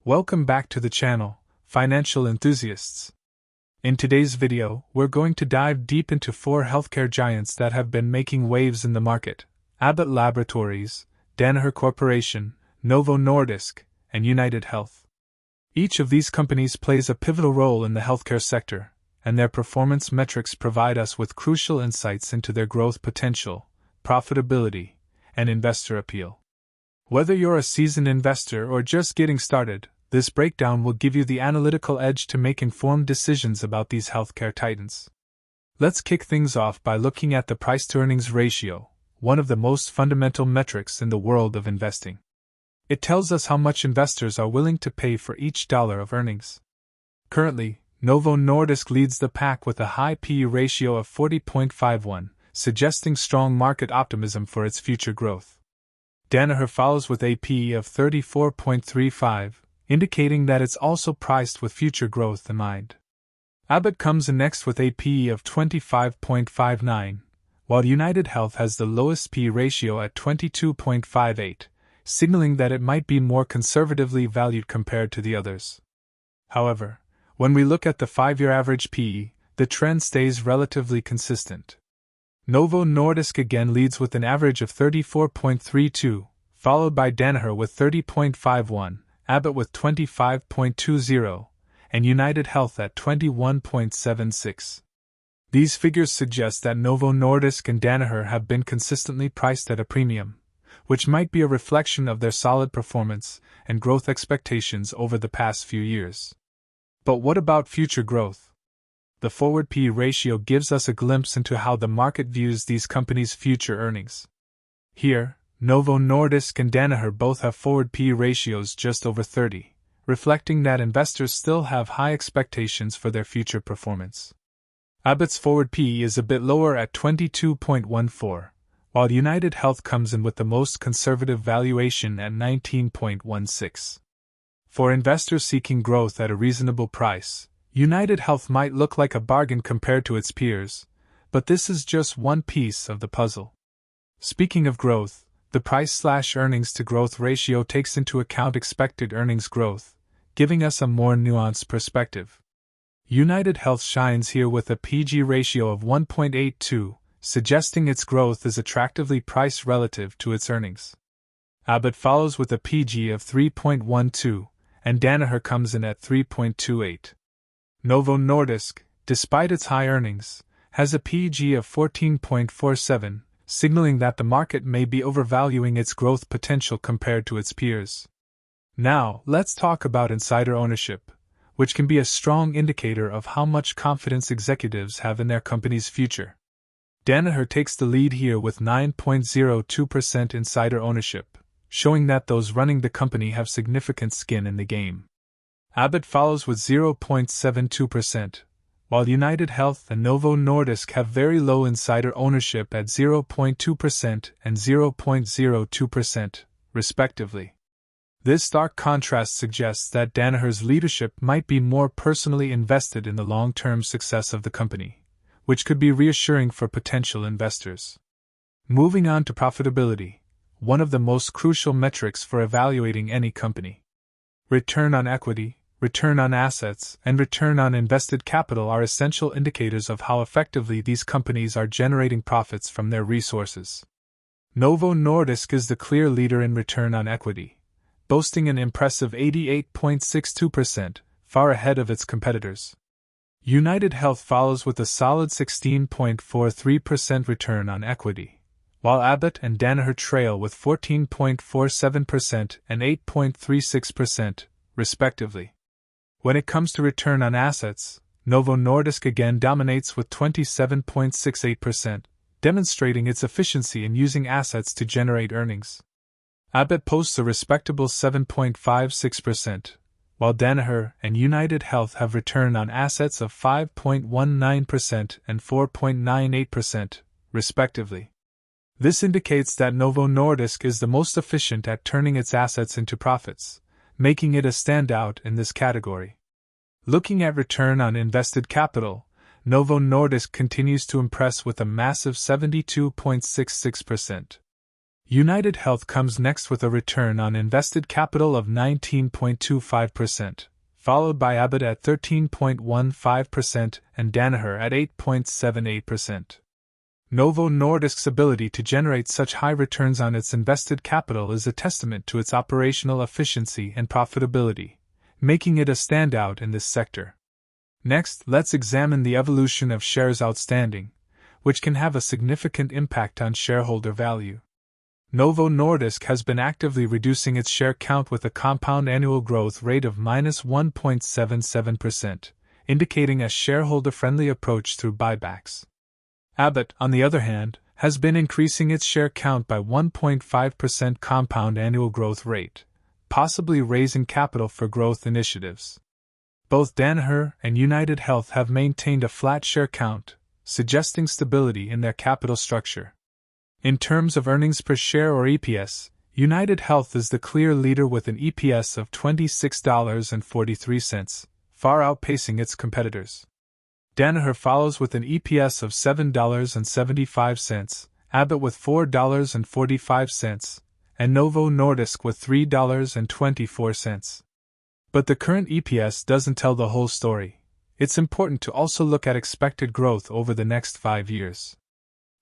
Welcome back to the channel, financial enthusiasts. In today's video, we're going to dive deep into four healthcare giants that have been making waves in the market: Abbott Laboratories, Danaher Corporation, Novo Nordisk, and UnitedHealth. Each of these companies plays a pivotal role in the healthcare sector, and their performance metrics provide us with crucial insights into their growth potential, profitability, and investor appeal. Whether you're a seasoned investor or just getting started, this breakdown will give you the analytical edge to make informed decisions about these healthcare titans. Let's kick things off by looking at the price-to-earnings ratio, one of the most fundamental metrics in the world of investing. It tells us how much investors are willing to pay for each dollar of earnings. Currently, Novo Nordisk leads the pack with a high P/E ratio of 40.51, suggesting strong market optimism for its future growth. Danaher follows with a P/E of 34.35, indicating that it's also priced with future growth in mind. Abbott comes in next with a P/E of 25.59, while UnitedHealth has the lowest P/E ratio at 22.58, signaling that it might be more conservatively valued compared to the others. However, when we look at the 5-year average P/E, the trend stays relatively consistent. Novo Nordisk again leads with an average of 34.32, followed by Danaher with 30.51, Abbott with 25.20, and UnitedHealth at 21.76. These figures suggest that Novo Nordisk and Danaher have been consistently priced at a premium, which might be a reflection of their solid performance and growth expectations over the past few years. But what about future growth? The forward P/E ratio gives us a glimpse into how the market views these companies' future earnings. Here, Novo Nordisk and Danaher both have forward P/E ratios just over 30, reflecting that investors still have high expectations for their future performance. Abbott's forward P/E is a bit lower at 22.14, while UnitedHealth comes in with the most conservative valuation at 19.16. For investors seeking growth at a reasonable price, UnitedHealth might look like a bargain compared to its peers, but this is just one piece of the puzzle. Speaking of growth, the price/earnings to growth ratio takes into account expected earnings growth, giving us a more nuanced perspective. UnitedHealth shines here with a P/G ratio of 1.82, suggesting its growth is attractively priced relative to its earnings. Abbott follows with a P/G of 3.12, and Danaher comes in at 3.28. Novo Nordisk, despite its high earnings, has a P/G of 14.47, signaling that the market may be overvaluing its growth potential compared to its peers. Now, let's talk about insider ownership, which can be a strong indicator of how much confidence executives have in their company's future. Danaher takes the lead here with 9.02% insider ownership, showing that those running the company have significant skin in the game. Abbott follows with 0.72%, while UnitedHealth and Novo Nordisk have very low insider ownership at 0.2% and 0.02%, respectively. This stark contrast suggests that Danaher's leadership might be more personally invested in the long-term success of the company, which could be reassuring for potential investors. Moving on to profitability, one of the most crucial metrics for evaluating any company. Return on equity, return on assets, and return on invested capital are essential indicators of how effectively these companies are generating profits from their resources. Novo Nordisk is the clear leader in return on equity, boasting an impressive 88.62%, far ahead of its competitors. UnitedHealth follows with a solid 16.43% return on equity, while Abbott and Danaher trail with 14.47% and 8.36%, respectively. When it comes to return on assets, Novo Nordisk again dominates with 27.68%, demonstrating its efficiency in using assets to generate earnings. Abbott posts a respectable 7.56%, while Danaher and UnitedHealth have return on assets of 5.19% and 4.98%, respectively. This indicates that Novo Nordisk is the most efficient at turning its assets into profits, making it a standout in this category. Looking at return on invested capital, Novo Nordisk continues to impress with a massive 72.66%. UnitedHealth comes next with a return on invested capital of 19.25%, followed by Abbott at 13.15% and Danaher at 8.78%. Novo Nordisk's ability to generate such high returns on its invested capital is a testament to its operational efficiency and profitability, making it a standout in this sector. Next, let's examine the evolution of shares outstanding, which can have a significant impact on shareholder value. Novo Nordisk has been actively reducing its share count with a compound annual growth rate of -1.77%, indicating a shareholder-friendly approach through buybacks. Abbott, on the other hand, has been increasing its share count by 1.5% compound annual growth rate, possibly raising capital for growth initiatives. Both Danaher and UnitedHealth have maintained a flat share count, suggesting stability in their capital structure. In terms of earnings per share or EPS, UnitedHealth is the clear leader with an EPS of $26.43, far outpacing its competitors. Danaher follows with an EPS of $7.75, Abbott with $4.45, and Novo Nordisk with $3.24. But the current EPS doesn't tell the whole story. It's important to also look at expected growth over the next 5 years.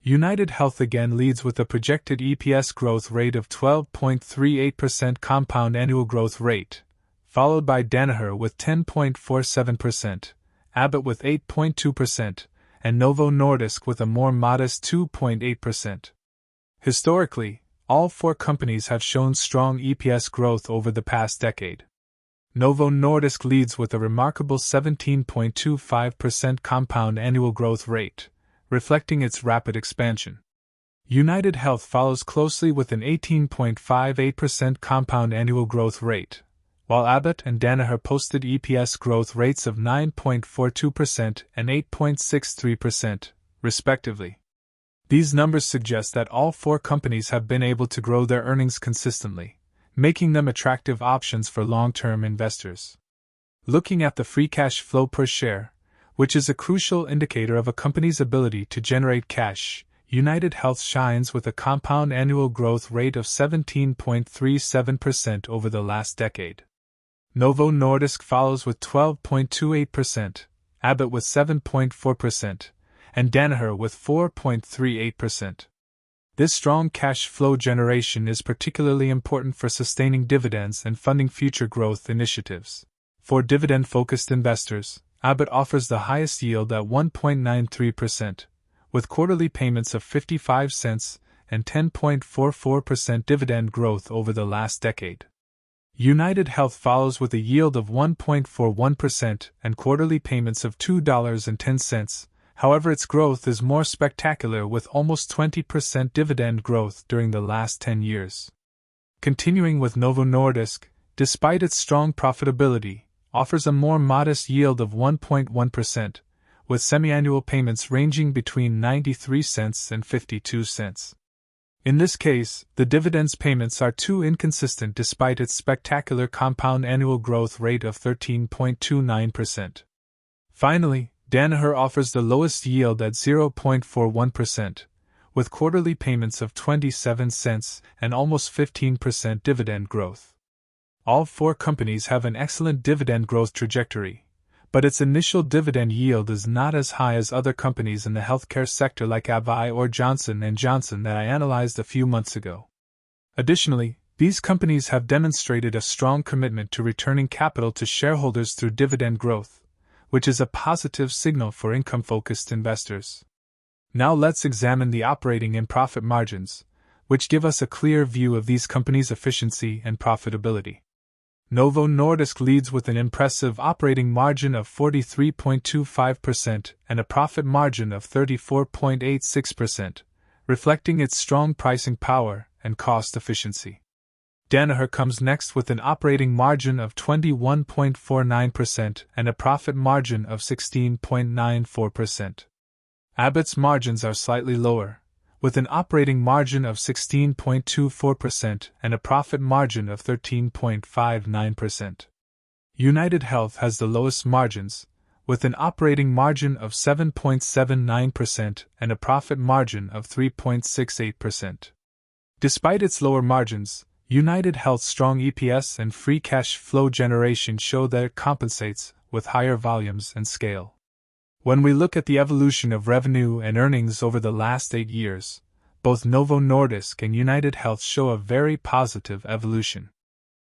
UnitedHealth again leads with a projected EPS growth rate of 12.38% compound annual growth rate, followed by Danaher with 10.47%, Abbott with 8.2%, and Novo Nordisk with a more modest 2.8%. Historically, all four companies have shown strong EPS growth over the past decade. Novo Nordisk leads with a remarkable 17.25% compound annual growth rate, reflecting its rapid expansion. UnitedHealth follows closely with an 18.58% compound annual growth rate, while Abbott and Danaher posted EPS growth rates of 9.42% and 8.63%, respectively. These numbers suggest that all four companies have been able to grow their earnings consistently, making them attractive options for long-term investors. Looking at the free cash flow per share, which is a crucial indicator of a company's ability to generate cash, UnitedHealth shines with a compound annual growth rate of 17.37% over the last decade. Novo Nordisk follows with 12.28%, Abbott with 7.4%, and Danaher with 4.38%. This strong cash flow generation is particularly important for sustaining dividends and funding future growth initiatives. For dividend-focused investors, Abbott offers the highest yield at 1.93%, with quarterly payments of 55 cents and 10.44% dividend growth over the last decade. UnitedHealth follows with a yield of 1.41% and quarterly payments of $2.10. However, its growth is more spectacular with almost 20% dividend growth during the last 10 years. Continuing with Novo Nordisk, despite its strong profitability, offers a more modest yield of 1.1%, with semi-annual payments ranging between 93 cents and 52 cents. In this case, the dividends payments are too inconsistent despite its spectacular compound annual growth rate of 13.29%. Finally, Danaher offers the lowest yield at 0.41%, with quarterly payments of 27 cents and almost 15% dividend growth. All four companies have an excellent dividend growth trajectory, but its initial dividend yield is not as high as other companies in the healthcare sector like Abbott or Johnson & Johnson that I analyzed a few months ago. Additionally, these companies have demonstrated a strong commitment to returning capital to shareholders through dividend growth, which is a positive signal for income-focused investors. Now let's examine the operating and profit margins, which give us a clear view of these companies' efficiency and profitability. Novo Nordisk leads with an impressive operating margin of 43.25% and a profit margin of 34.86%, reflecting its strong pricing power and cost efficiency. Danaher comes next with an operating margin of 21.49% and a profit margin of 16.94%. Abbott's margins are slightly lower, with an operating margin of 16.24% and a profit margin of 13.59%. UnitedHealth has the lowest margins, with an operating margin of 7.79% and a profit margin of 3.68%. Despite its lower margins, UnitedHealth's strong EPS and free cash flow generation show that it compensates with higher volumes and scale. When we look at the evolution of revenue and earnings over the last 8 years, both Novo Nordisk and UnitedHealth show a very positive evolution.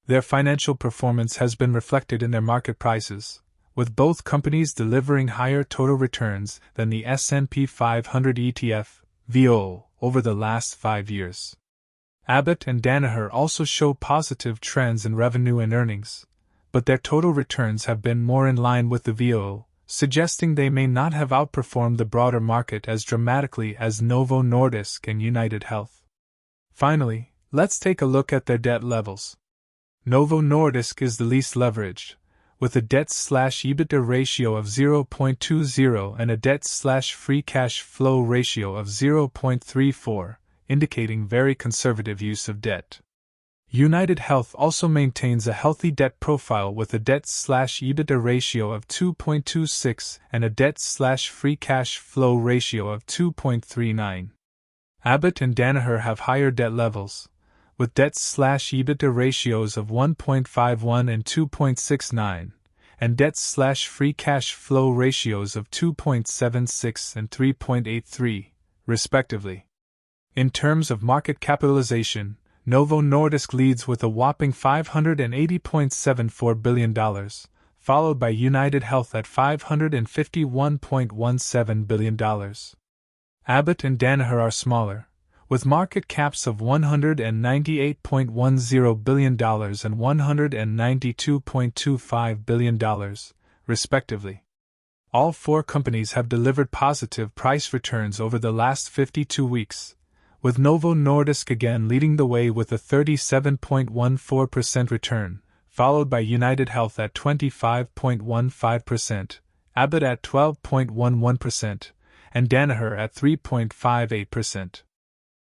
Their financial performance has been reflected in their market prices, with both companies delivering higher total returns than the S&P 500 ETF, VO, over the last 5 years. Abbott and Danaher also show positive trends in revenue and earnings, but their total returns have been more in line with the VO, suggesting they may not have outperformed the broader market as dramatically as Novo Nordisk and UnitedHealth. Finally, let's take a look at their debt levels. Novo Nordisk is the least leveraged, with a debt/EBITDA ratio of 0.20 and a debt/free cash flow ratio of 0.34, indicating very conservative use of debt. UnitedHealth also maintains a healthy debt profile with a debt/EBITDA ratio of 2.26 and a debt/free cash flow ratio of 2.39. Abbott and Danaher have higher debt levels, with debt/EBITDA ratios of 1.51 and 2.69, and debt/free cash flow ratios of 2.76 and 3.83, respectively. In terms of market capitalization, Novo Nordisk leads with a whopping $580.74 billion, followed by UnitedHealth at $551.17 billion. Abbott and Danaher are smaller, with market caps of $198.10 billion and $192.25 billion, respectively. All 4 companies have delivered positive price returns over the last 52 weeks, with Novo Nordisk again leading the way with a 37.14% return, followed by UnitedHealth at 25.15%, Abbott at 12.11%, and Danaher at 3.58%.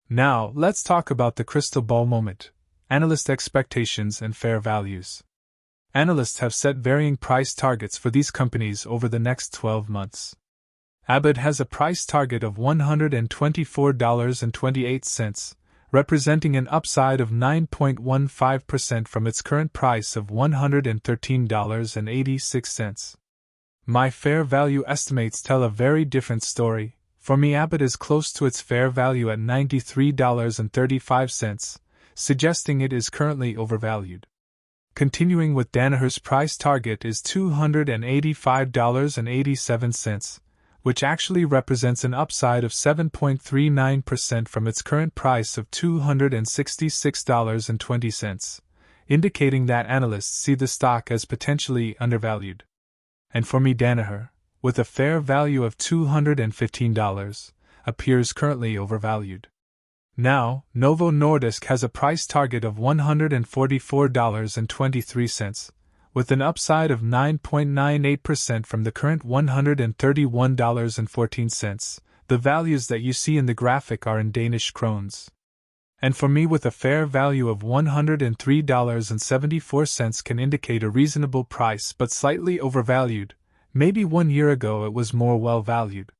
Now, let's talk about the crystal ball moment: analyst expectations and fair values. Analysts have set varying price targets for these companies over the next 12 months. Abbott has a price target of $124.28, representing an upside of 9.15% from its current price of $113.86. My fair value estimates tell a very different story. For me, Abbott is close to its fair value at $93.35, suggesting it is currently overvalued. Continuing with Danaher's price target is $285.87, which actually represents an upside of 7.39% from its current price of $266.20, indicating that analysts see the stock as potentially undervalued. And for me, Danaher, with a fair value of $215, appears currently overvalued. Now, Novo Nordisk has a price target of $144.23, with an upside of 9.98% from the current $131.14. The values that you see in the graphic are in Danish krones. And for me, with a fair value of $103.74 can indicate a reasonable price but slightly overvalued. Maybe 1 year ago it was more well valued.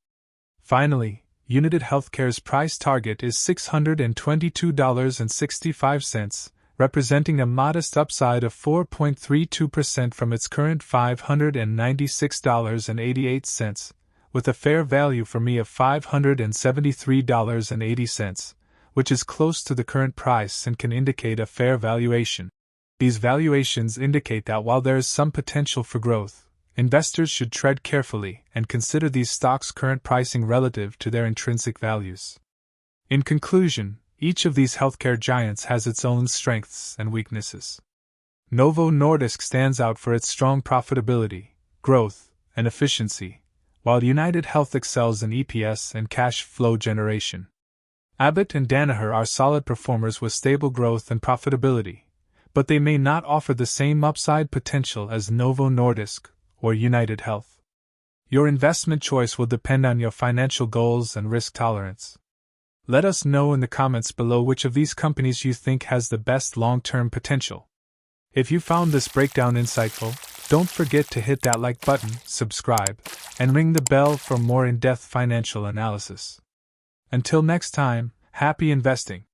Finally, UnitedHealthcare's price target is $622.65, representing a modest upside of 4.32% from its current $596.88, with a fair value for me of $573.80, which is close to the current price and can indicate a fair valuation. These valuations indicate that while there is some potential for growth, investors should tread carefully and consider these stocks' current pricing relative to their intrinsic values. In conclusion, each of these healthcare giants has its own strengths and weaknesses. Novo Nordisk stands out for its strong profitability, growth, and efficiency, while UnitedHealth excels in EPS and cash flow generation. Abbott and Danaher are solid performers with stable growth and profitability, but they may not offer the same upside potential as Novo Nordisk or UnitedHealth. Your investment choice will depend on your financial goals and risk tolerance. Let us know in the comments below which of these companies you think has the best long-term potential. If you found this breakdown insightful, don't forget to hit that like button, subscribe, and ring the bell for more in-depth financial analysis. Until next time, happy investing!